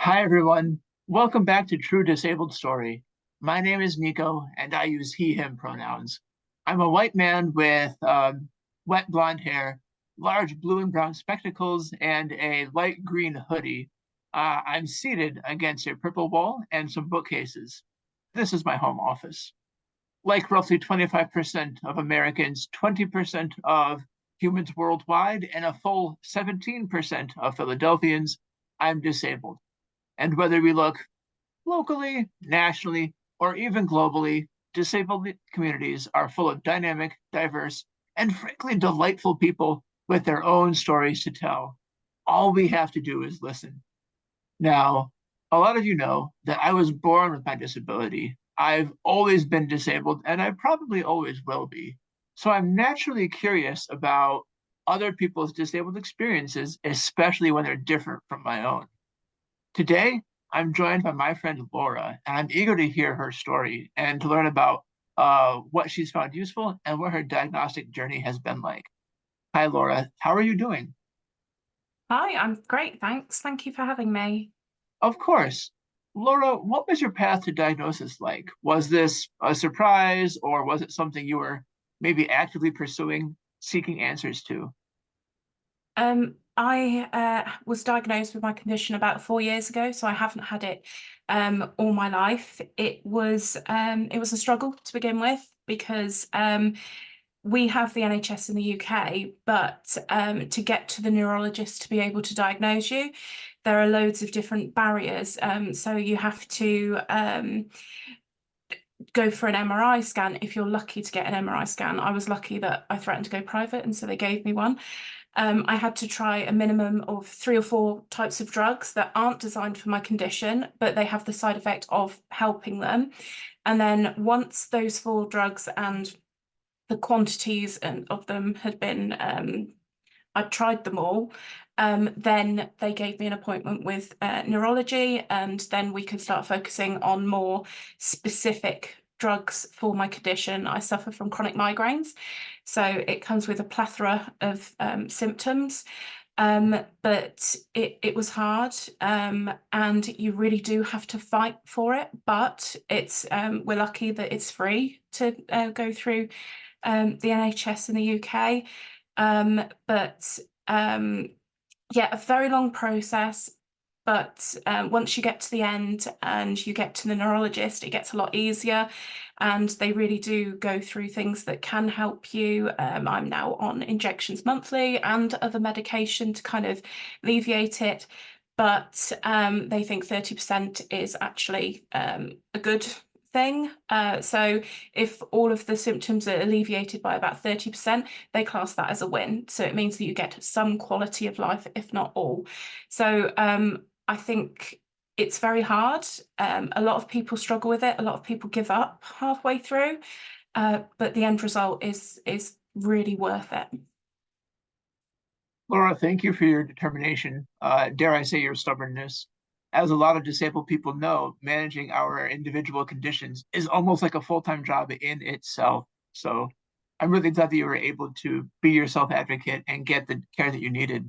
Hi, everyone. Welcome back to True Disabled Story. My name is Nico, and I use he, him pronouns. I'm a white man with wet blonde hair, large blue and brown spectacles, and a light green hoodie. I'm seated against a purple wall and some bookcases. This is my home office. Like roughly 25% of Americans, 20% of humans worldwide, and a full 17% of Philadelphians, I'm disabled. And whether we look locally, nationally, or even globally, disabled communities are full of dynamic, diverse, and frankly delightful people with their own stories to tell. All we have to do is listen. Now, a lot of you know that I was born with my disability. I've always been disabled, and I probably always will be. So I'm naturally curious about other people's disabled experiences, especially when they're different from my own. Today, I'm joined by my friend Laura, and I'm eager to hear her story and to learn about what she's found useful and what her diagnostic journey has been like. Hi, Laura. How are you doing? Hi, I'm great, thanks. Thank you for having me. Of course. Laura, what was your path to diagnosis like? Was this a surprise, or was it something you were maybe actively pursuing, seeking answers to? I was diagnosed with my condition about 4 years ago, so I haven't had it all my life. It was a struggle to begin with because we have the NHS in the UK, but to get to the neurologist to be able to diagnose you, there are loads of different barriers. So you have to go for an MRI scan if you're lucky to get an MRI scan. I was lucky that I threatened to go private, and so they gave me one. I had to try a minimum of 3 or 4 types of drugs that aren't designed for my condition, but they have the side effect of helping them. And then once those 4 drugs and the quantities of them had been, I'd tried them all. Then they gave me an appointment with neurology, and then we could start focusing on more specific drugs for my condition. I suffer from chronic migraines, so it comes with a plethora of symptoms. But it was hard, and you really do have to fight for it. But it's we're lucky that it's free to go through the NHS in the UK. But yeah, a very long process. But once you get to the end and you get to the neurologist, it gets a lot easier. And they really do go through things that can help you. I'm now on injections monthly and other medication to kind of alleviate it. But they think 30% is actually a good thing. So if all of the symptoms are alleviated by about 30%, they class that as a win. So it means that you get some quality of life, if not all. So I think it's very hard. A lot of people struggle with it. A lot of people give up halfway through, but the end result is really worth it. Laura, thank you for your determination. Dare I say your stubbornness. As a lot of disabled people know, managing our individual conditions is almost like a full-time job in itself. So I'm really glad that you were able to be your self-advocate and get the care that you needed.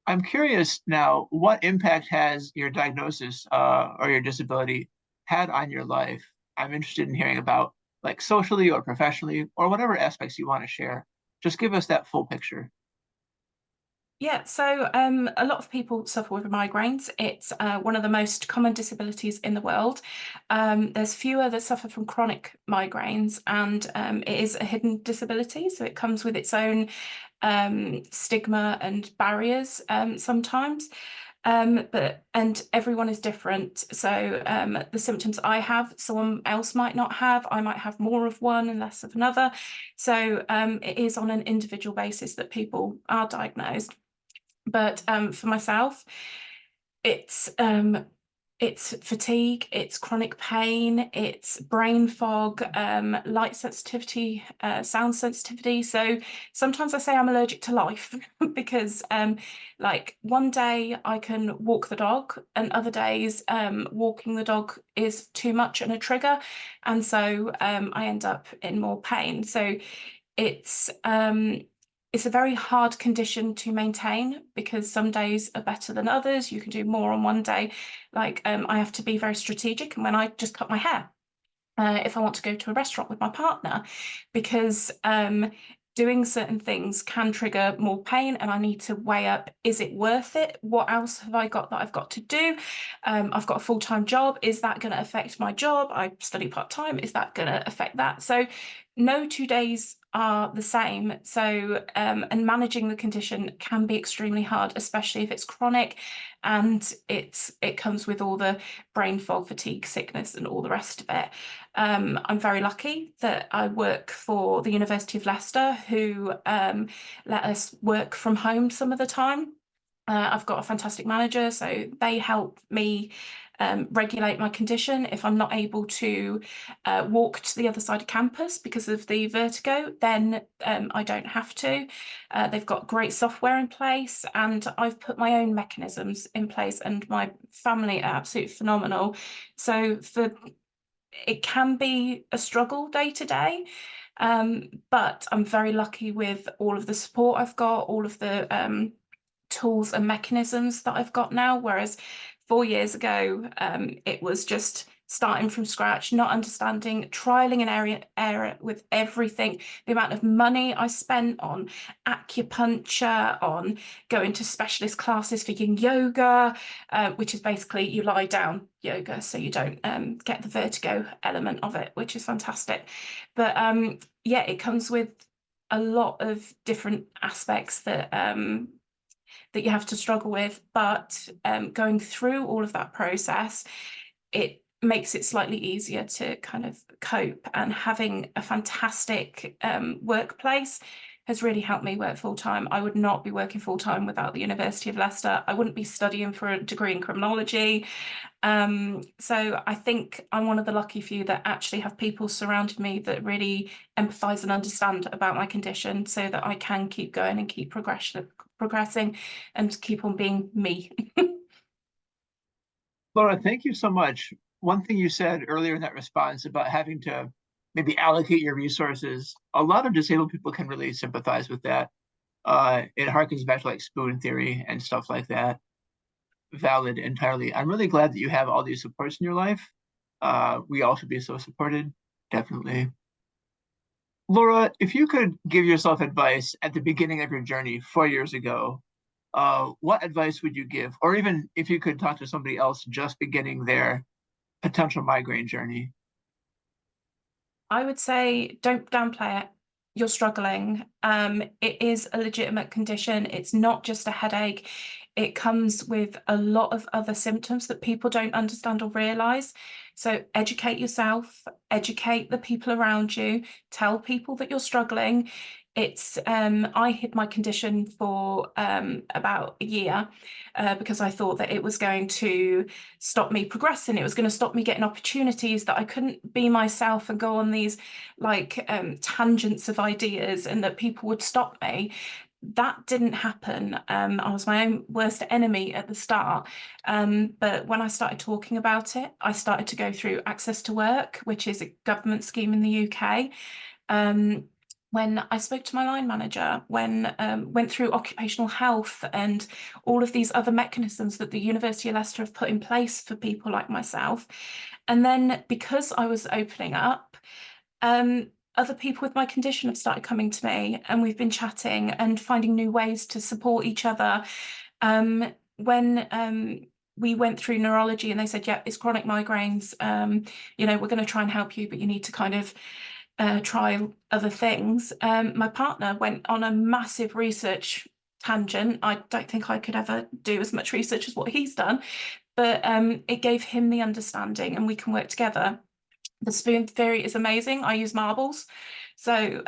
I'm curious now, what impact has your diagnosis or your disability had on your life? I'm interested in hearing about like socially or professionally or whatever aspects you want to share. Just give us that full picture. Yeah, so a lot of people suffer with migraines. It's one of the most common disabilities in the world. There's fewer that suffer from chronic migraines, and it is a hidden disability, so it comes with its own stigma and barriers sometimes. And everyone is different. So the symptoms I have, someone else might not have. I might have more of one and less of another. So it is on an individual basis that people are diagnosed. But for myself, it's it's fatigue, it's chronic pain, it's brain fog, light sensitivity, sound sensitivity. So sometimes I say I'm allergic to life because, like, one day I can walk the dog, and other days walking the dog is too much and a trigger, and so I end up in more pain. So it's um, it's a very hard condition to maintain because some days are better than others. You can do more on one day. Like I have to be very strategic. And when I just cut my hair, if I want to go to a restaurant with my partner, because doing certain things can trigger more pain, and I need to weigh up, is it worth it? What else have I got that I've got to do? I've got a full-time job. Is that going to affect my job? I study part-time. Is that going to affect that? So no 2 days are the same. So, and managing the condition can be extremely hard, especially if it's chronic and it comes with all the brain fog, fatigue, sickness, and all the rest of it. I'm very lucky that I work for the University of Leicester, who let us work from home some of the time. I've got a fantastic manager, so they help me regulate my condition. If I'm not able to walk to the other side of campus because of the vertigo, then I don't have to. They've got great software in place, and I've put my own mechanisms in place, and my family are absolutely phenomenal. So it can be a struggle day to day, but I'm very lucky with all of the support I've got, all of the tools and mechanisms that I've got now. Whereas 4 years ago, it was just starting from scratch, not understanding, trialing and error with everything. The amount of money I spent on acupuncture, on going to specialist classes for yin yoga, which is basically you lie down yoga, so you don't get the vertigo element of it, which is fantastic. But yeah, it comes with a lot of different aspects that you have to struggle with. But going through all of that process, it makes it slightly easier to kind of cope. And having a fantastic workplace has really helped me work full time. I would not be working full time without the University of Leicester. I wouldn't be studying for a degree in criminology. So I think I'm one of the lucky few that actually have people surrounding me that really empathize and understand about my condition so that I can keep going and keep progressing and keep on being me. Laura, thank you so much. One thing you said earlier in that response about having to maybe allocate your resources, a lot of disabled people can really sympathize with that. It harkens back to like spoon theory and stuff like that. Valid entirely. I'm really glad that you have all these supports in your life. We all should be so supported, definitely. Laura, if you could give yourself advice at the beginning of your journey 4 years ago, what advice would you give? Or even if you could talk to somebody else just beginning their potential migraine journey. I would say don't downplay it. You're struggling. It is a legitimate condition. It's not just a headache. It comes with a lot of other symptoms that people don't understand or realize. So educate yourself, educate the people around you, tell people that you're struggling. It's I hid my condition for about a year because I thought that it was going to stop me progressing. It was going to stop me getting opportunities, that I couldn't be myself and go on these like tangents of ideas, and that people would stop me. That didn't happen. I was my own worst enemy at the start. But when I started talking about it, I started to go through Access to Work, which is a government scheme in the UK. Um, when I spoke to my line manager, when went through occupational health and all of these other mechanisms that the University of Leicester have put in place for people like myself. And then because I was opening up, other people with my condition have started coming to me, and we've been chatting and finding new ways to support each other. When we went through neurology and they said, yeah, it's chronic migraines, we're going to try and help you, but you need to kind of try other things. My partner went on a massive research tangent. I don't think I could ever do as much research as what he's done, but it gave him the understanding, and we can work together. The spoon theory is amazing. I use marbles. So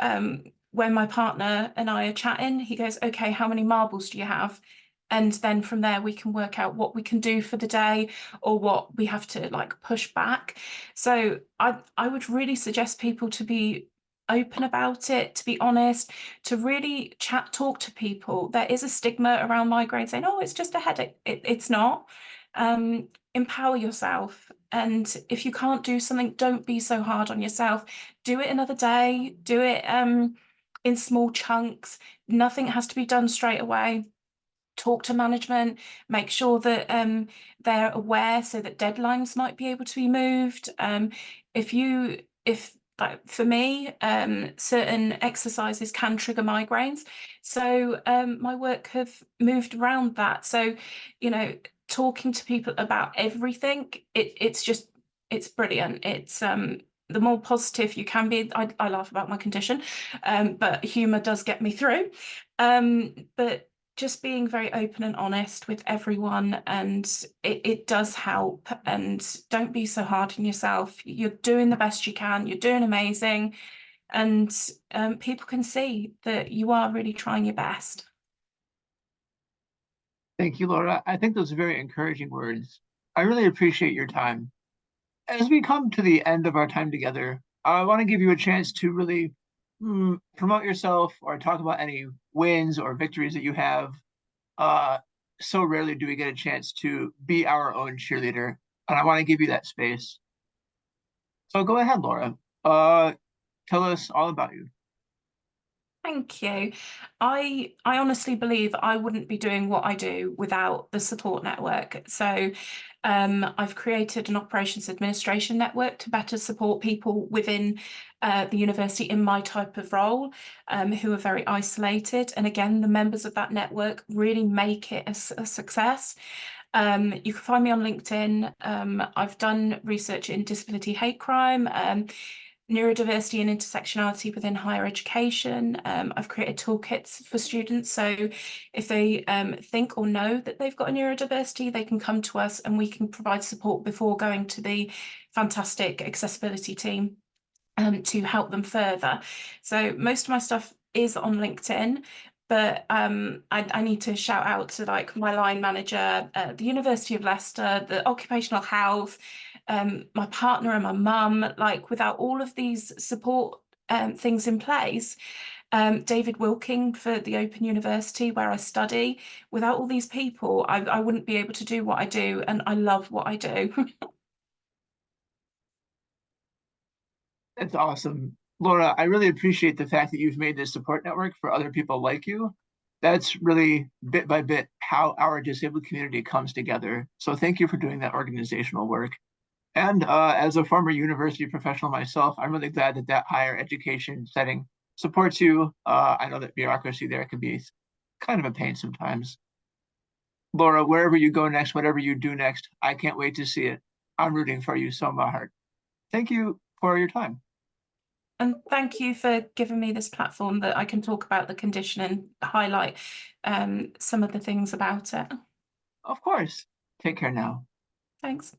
when my partner and I are chatting, he goes, okay, how many marbles do you have? And then from there, we can work out what we can do for the day or what we have to like push back. So I would really suggest people to be open about it, to be honest, to really talk to people. There is a stigma around migraine saying, oh, it's just a headache. It's not. Empower yourself. And if you can't do something, don't be so hard on yourself. Do it another day. Do it in small chunks. Nothing has to be done straight away. Talk to management, make sure that they're aware so that deadlines might be able to be moved. If like for me, certain exercises can trigger migraines. So my work have moved around that. So, you know, talking to people about everything, it's brilliant. It's the more positive you can be. I laugh about my condition, but humor does get me through. But just being very open and honest with everyone, and it does help. And don't be so hard on yourself. You're doing the best you can, you're doing amazing, and people can see that you are really trying your best. Thank you, Laura. I think those are very encouraging words. I really appreciate your time. As we come to the end of our time together, I want to give you a chance to really promote yourself or talk about any wins or victories that you have. Uh, so rarely do we get a chance to be our own cheerleader, and I want to give you that space. So go ahead, Laura. Uh, Tell us all about you. Thank you. I honestly believe I wouldn't be doing what I do without the support network. So I've created an operations administration network to better support people within the university in my type of role, who are very isolated. And again, the members of that network really make it a success. You can find me on LinkedIn. I've done research in disability hate crime, neurodiversity and intersectionality within higher education. I've created toolkits for students. So if they think or know that they've got a neurodiversity, they can come to us and we can provide support before going to the fantastic accessibility team to help them further. So most of my stuff is on LinkedIn, but I need to shout out to like my line manager at the University of Leicester, the occupational health, my partner and my mum. Like without all of these support things in place, David Wilking for the Open University where I study, without all these people, I wouldn't be able to do what I do, and I love what I do. That's awesome. Laura, I really appreciate the fact that you've made this support network for other people like you. That's really bit by bit how our disabled community comes together. So thank you for doing that organizational work. And as a former university professional myself, I'm really glad that that higher education setting supports you. I know that bureaucracy there can be kind of a pain sometimes. Laura, wherever you go next, whatever you do next, I can't wait to see it. I'm rooting for you so my heart. Thank you for your time. And thank you for giving me this platform that I can talk about the condition and highlight some of the things about it. Of course. Take care now. Thanks.